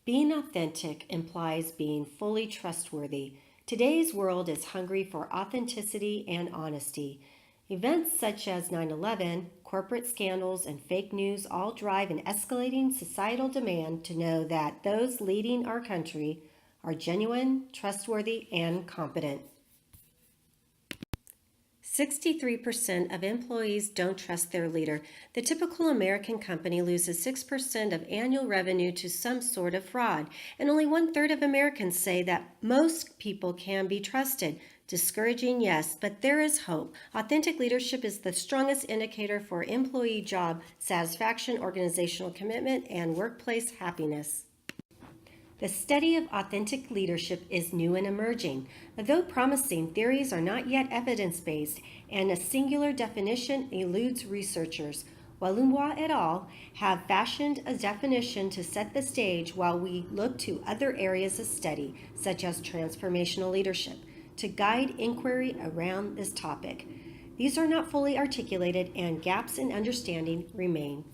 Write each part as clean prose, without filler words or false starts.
Being authentic implies being fully trustworthy. Today's world is hungry for authenticity and honesty. Events such as 9/11, corporate scandals, and fake news all drive an escalating societal demand to know that those leading our country are genuine, trustworthy, and competent. 63% of employees don't trust their leader. The typical American company loses 6% of annual revenue to some sort of fraud, and only 1/3 of Americans say that most people can be trusted. Discouraging, yes, but there is hope. Authentic leadership is the strongest indicator for employee job satisfaction, organizational commitment, and workplace happiness. The study of authentic leadership is new and emerging. Although promising, theories are not yet evidence-based, and a singular definition eludes researchers. Walumwa et al. Have fashioned a definition to set the stage while we look to other areas of study, such as transformational leadership, to guide inquiry around this topic. These are not fully articulated, and gaps in understanding remain.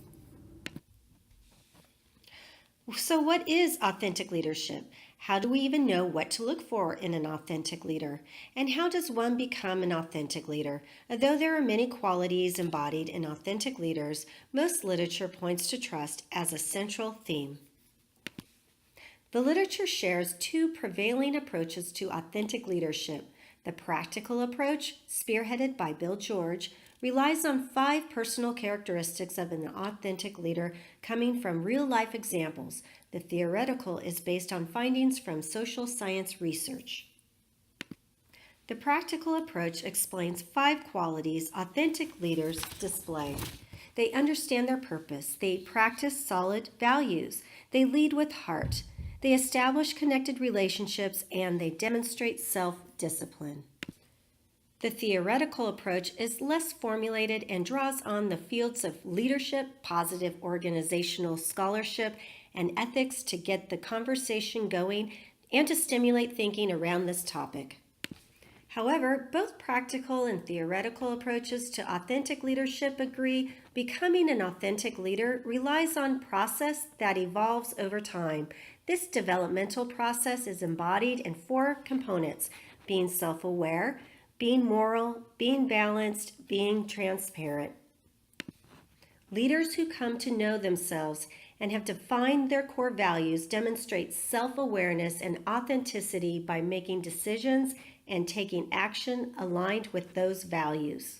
So what is authentic leadership? How do we even know what to look for in an authentic leader? And how does one become an authentic leader? Although there are many qualities embodied in authentic leaders, most literature points to trust as a central theme. The literature shares two prevailing approaches to authentic leadership. The practical approach, spearheaded by Bill George, relies on 5 personal characteristics of an authentic leader coming from real-life examples. The theoretical is based on findings from social science research. The practical approach explains 5 qualities authentic leaders display. They understand their purpose. They practice solid values. They lead with heart. They establish connected relationships, and they demonstrate self-discipline. The theoretical approach is less formulated and draws on the fields of leadership, positive organizational scholarship, and ethics to get the conversation going and to stimulate thinking around this topic. However, both practical and theoretical approaches to authentic leadership agree becoming an authentic leader relies on process that evolves over time. This developmental process is embodied in 4 components: being self-aware, being moral, being balanced, being transparent. Leaders who come to know themselves and have defined their core values demonstrate self-awareness and authenticity by making decisions and taking action aligned with those values.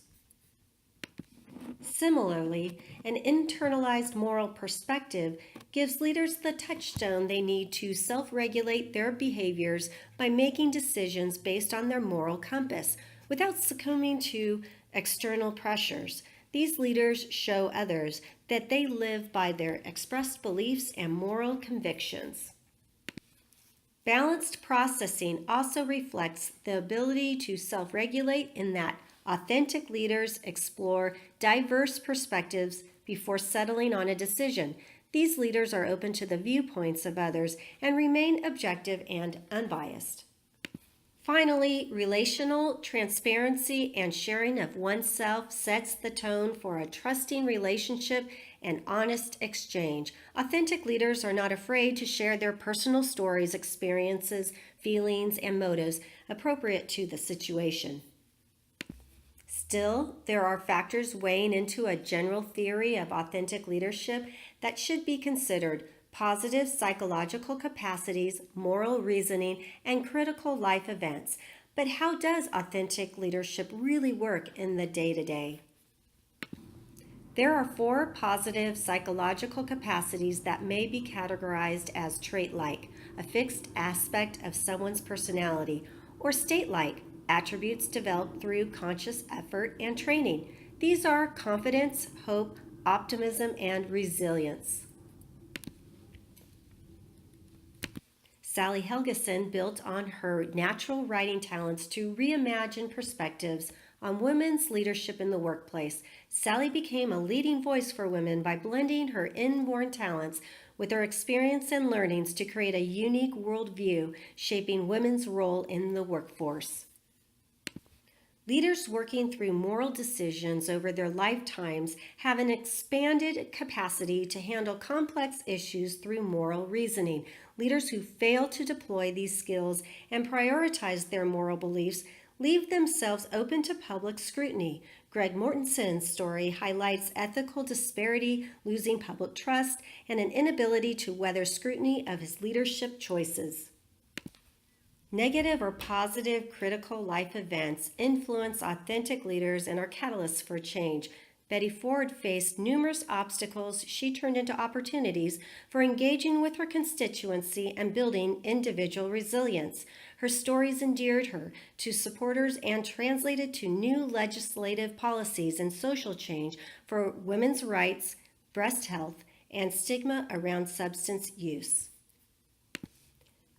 Similarly, an internalized moral perspective gives leaders the touchstone they need to self-regulate their behaviors by making decisions based on their moral compass without succumbing to external pressures. These leaders show others that they live by their expressed beliefs and moral convictions. Balanced processing also reflects the ability to self-regulate in that authentic leaders explore diverse perspectives before settling on a decision. These leaders are open to the viewpoints of others and remain objective and unbiased. Finally, relational transparency and sharing of oneself sets the tone for a trusting relationship and honest exchange. Authentic leaders are not afraid to share their personal stories, experiences, feelings, and motives appropriate to the situation. Still, there are factors weighing into a general theory of authentic leadership that should be considered: positive psychological capacities, moral reasoning, and critical life events. But how does authentic leadership really work in the day-to-day? There are 4 positive psychological capacities that may be categorized as trait-like, a fixed aspect of someone's personality, or state-like, attributes developed through conscious effort and training. These are confidence, hope, optimism, and resilience. Sally Helgeson built on her natural writing talents to reimagine perspectives on women's leadership in the workplace. Sally became a leading voice for women by blending her inborn talents with her experience and learnings to create a unique worldview, shaping women's role in the workforce. Leaders working through moral decisions over their lifetimes have an expanded capacity to handle complex issues through moral reasoning. Leaders who fail to deploy these skills and prioritize their moral beliefs leave themselves open to public scrutiny. Greg Mortensen's story highlights ethical disparity, losing public trust, and an inability to weather scrutiny of his leadership choices. Negative or positive critical life events influence authentic leaders and are catalysts for change. Betty Ford faced numerous obstacles she turned into opportunities for engaging with her constituency and building individual resilience. Her stories endeared her to supporters and translated to new legislative policies and social change for women's rights, breast health, and stigma around substance use.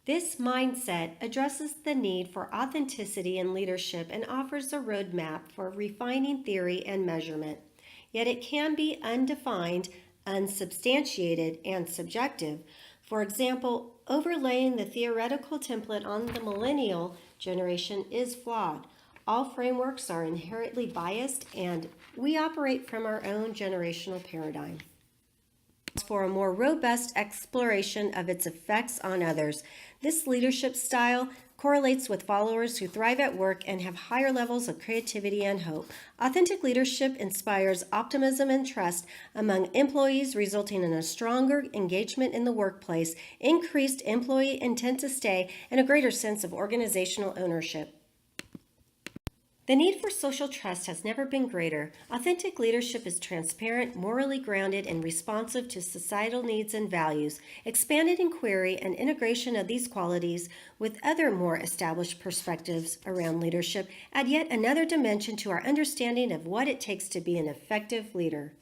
This mindset addresses the need for authenticity in leadership and offers a roadmap for refining theory and measurement. Yet it can be undefined, unsubstantiated, and subjective. For example, overlaying the theoretical template on the millennial generation is flawed. All frameworks are inherently biased, and we operate from our own generational paradigm. For a more robust exploration of its effects on others. This leadership style correlates with followers who thrive at work and have higher levels of creativity and hope. Authentic leadership inspires optimism and trust among employees, resulting in a stronger engagement in the workplace, increased employee intent to stay, and a greater sense of organizational ownership. The need for social trust has never been greater. Authentic leadership is transparent, morally grounded, and responsive to societal needs and values. Expanded inquiry and integration of these qualities with other more established perspectives around leadership add yet another dimension to our understanding of what it takes to be an effective leader.